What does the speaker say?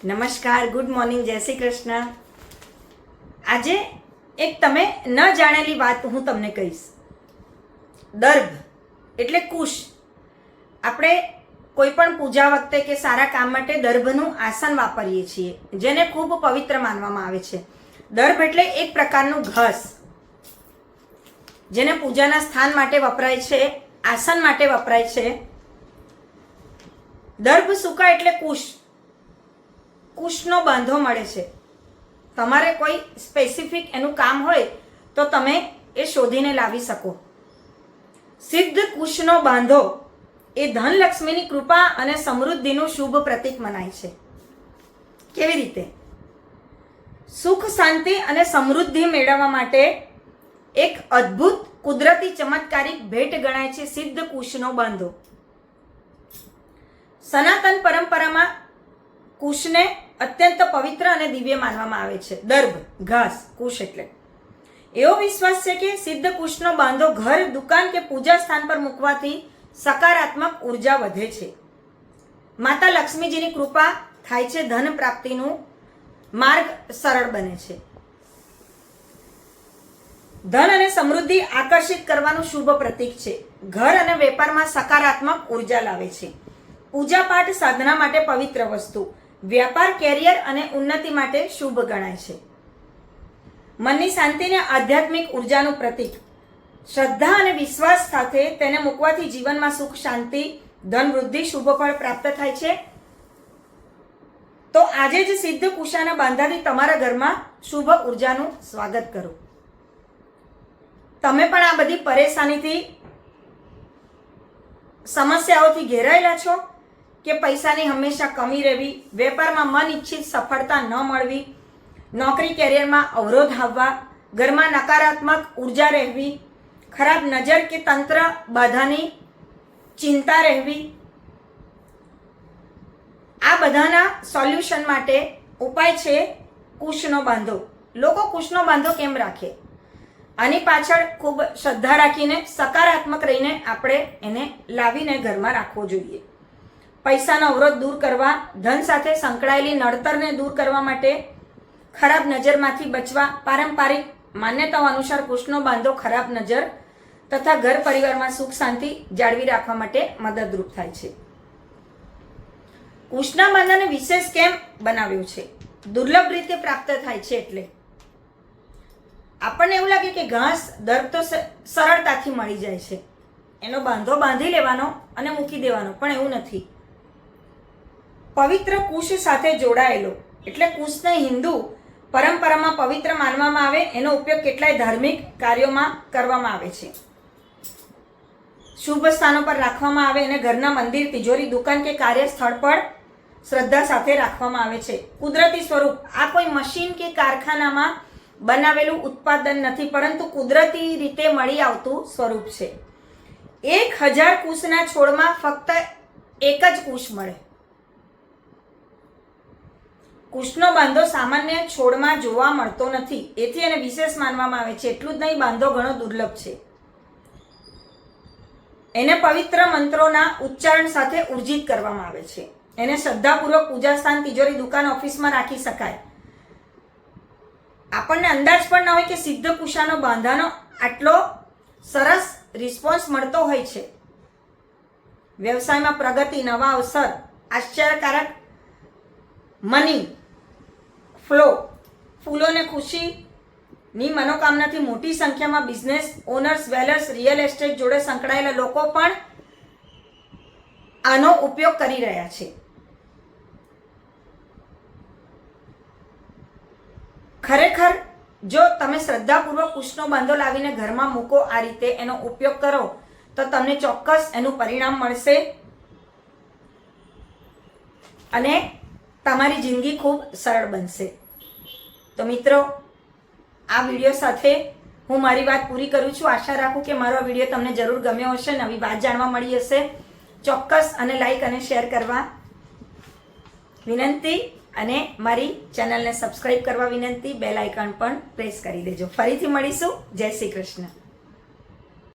નમસ્કાર, good morning, જય શ્રી કૃષ્ણ. આજે એક તમે ન જાણેલી વાત હું તમને કહીશ. દર્ભ એટલે કુશ. આપણે કોઈ પણ પૂજા વખતે કે સારા કામ માટે દર્ભનું આસન વાપરીએ છીએ, જેને ખૂબ પવિત્ર માનવામાં આવે છે. દર્ભ એટલે એક પ્રકારનું ઘાસ, જેને પૂજાના સ્થાન માટે વપરાય છે, આસન માટે વપરાય છે. દર્ભ સૂકા એટલે કુશ. કુશનો બાંધો મળે છે. તમારે કોઈ સ્પેસિફિક એનું કામ હોય તો તમે એ શોધીને લાવી શકો. સિદ્ધ કુશનો બાંધો એ ધનલક્ષ્મીની કૃપા અને સમૃદ્ધિનું શુભ પ્રતીક મનાય છે. કેવી રીતે? સુખ, શાંતિ અને સમૃદ્ધિ મેળવવા માટે એક અદ્ભુત કુદરતી ચમત્કારિક ભેટ ગણાય છે સિદ્ધ કુશનો બાંધો. સનાતન પરંપરામાં કુશને અત્યંત પવિત્ર અને દિવ્ય માનવામાં આવે છે. દર્ભ ઘાસ, કુશ એટલે એવો વિશ્વાસ છે કે સિદ્ધ કુશનો બાંધો ઘર, દુકાન કે પૂજા સ્થાન પર મૂકવાથી સકારાત્મક ઉર્જા વધે છે. માતા લક્ષ્મીજીની કૃપા થાય છે, ધન પ્રાપ્તિનું માર્ગ સરળ બને છે. ધન અને સમૃદ્ધિ આકર્ષિત કરવાનું શુભ પ્રતીક છે. ઘર અને વેપારમાં સકારાત્મક ઉર્જા લાવે છે. પૂજા પાઠ સાધના માટે પવિત્ર વસ્તુ. વ્યાપાર, કેરિયર અને ઉન્નતિ માટે શુભ ગણાય છે. મનની શાંતિ અને આધ્યાત્મિક ઉર્જાનું પ્રતીક. શ્રદ્ધા અને વિશ્વાસ સાથે તેને મૂકવાથી જીવનમાં સુખ, શાંતિ, ધન વૃદ્ધિ, શુભ ફળ પ્રાપ્ત થાય છે. તો આજે જ સિદ્ધ કુશાના બાંધાથી તમારા ઘરમાં શુભ ઉર્જાનું સ્વાગત કરો. તમે પણ આ બધી પરેશાનીથી, સમસ્યાઓથી ઘેરાયેલા છો કે પૈસાની હંમેશા કમી રહેવી, વેપારમાં મન ઈચ્છિત સફળતા ન મળવી, નોકરી કેરિયરમાં અવરોધ આવવા, ઘરમાં નકારાત્મક ઉર્જા રહેવી, ખરાબ નજર કે તંત્ર બાધાની ચિંતા રહેવી. આ બધાના સોલ્યુશન માટે ઉપાય છે કુશનો બાંધો. લોકો કુશનો બાંધો કેમ રાખે? આની પાછળ ખૂબ શ્રદ્ધા રાખીને, સકારાત્મક રહીને આપણે એને લાવીને ઘરમાં રાખવો જોઈએ. પૈસાનો અવરોધ દૂર કરવા, ધન સાથે સંકળાયેલી નડતરને દૂર કરવા માટે, ખરાબ નજરમાંથી બચવા, પારંપરિક માન્યતાઓ અનુસાર કુશનો બાંધો ખરાબ નજર તથા ઘર પરિવારમાં સુખ શાંતિ જાળવી રાખવા માટે મદદરૂપ થાય છે. કુશના બાંધાને વિશેષ કેમ બનાવ્યું છે? દુર્લભ રીતે પ્રાપ્ત થાય છે. એટલે આપણને એવું લાગે કે ઘાસ, દર્ભ તો સરળતાથી મળી જાય છે, એનો બાંધો બાંધી લેવાનો અને મૂકી દેવાનો, પણ એવું નથી. પવિત્ર કુશ સાથે જોડાયેલો એટલે કુશને હિન્દુ પરંપરામાં પવિત્ર માનવામાં આવે. એનો ઉપયોગ કેટલાય ધાર્મિક કાર્યોમાં કરવામાં આવે છે. શુભ સ્થાનો પર રાખવામાં આવે અને ઘરના મંદિર, તિજોરી, દુકાન કે કાર્યસ્થળ પર શ્રદ્ધા સાથે રાખવામાં આવે છે. કુદરતી સ્વરૂપ. આ કોઈ મશીન કે કારખાનામાં બનાવેલું ઉત્પાદન નથી, પરંતુ કુદરતી રીતે મળી આવતું સ્વરૂપ છે. 1000 કુશના છોડમાં ફક્ત એક જ કુશ મળે. કુશનો બાંધો સામાન્ય છોડમાં જોવા મળતો નથી, એથી એને વિશેષ માનવામાં આવે છે. એટલું જ નહીં, બાંધો ઘણો દુર્લભ છે. એને પવિત્ર મંત્રોના ઉચ્ચારણ સાથે ઉર્જિત કરવામાં આવે છે. એને શ્રદ્ધાપૂર્વક પૂજા સ્થાન, તિજોરી, દુકાન, ઓફિસમાં રાખી શકાય. આપણને અંદાજ પણ ન હોય કે સિદ્ધ કુશાનો બાંધાનો આટલો સરસ રિસ્પોન્સ મળતો હોય છે. વ્યવસાયમાં પ્રગતિ, નવા અવસર, આશ્ચર્યકારક મની ફ્લો, ફૂલોને ખુશીની મનોકામનાથી મોટી સંખ્યામાં બિઝનેસ ઓનર્સ, વેલર્સ, રિયલ એસ્ટેટ જોડે સંકળાયેલા લોકો પણ આનો ઉપયોગ કરી રહ્યા છે. ખરેખર જો તમે શ્રદ્ધાપૂર્વક કુશનો બાંધો લાવીને ઘરમાં મૂકો, આ રીતે એનો ઉપયોગ કરો, તો તમને ચોક્કસ એનું પરિણામ મળશે અને તમારી જિંદગી ખૂબ સરળ બનશે. તો મિત્રો, આ વિડીયો સાથે હું મારી વાત પૂરી કરું છું. આશા રાખું કે મારો વિડીયો તમને જરૂર ગમ્યો હશે, નવી વાત જાણવા મળી હશે. ચોક્કસ અને લાઈક અને શેર કરવા વિનંતી અને મારી ચેનલને સબસ્ક્રાઈબ કરવા વિનંતી. બેલ આઇકન પણ પ્રેસ કરી દેજો. ફરીથી મળીશું. જય શ્રી કૃષ્ણ.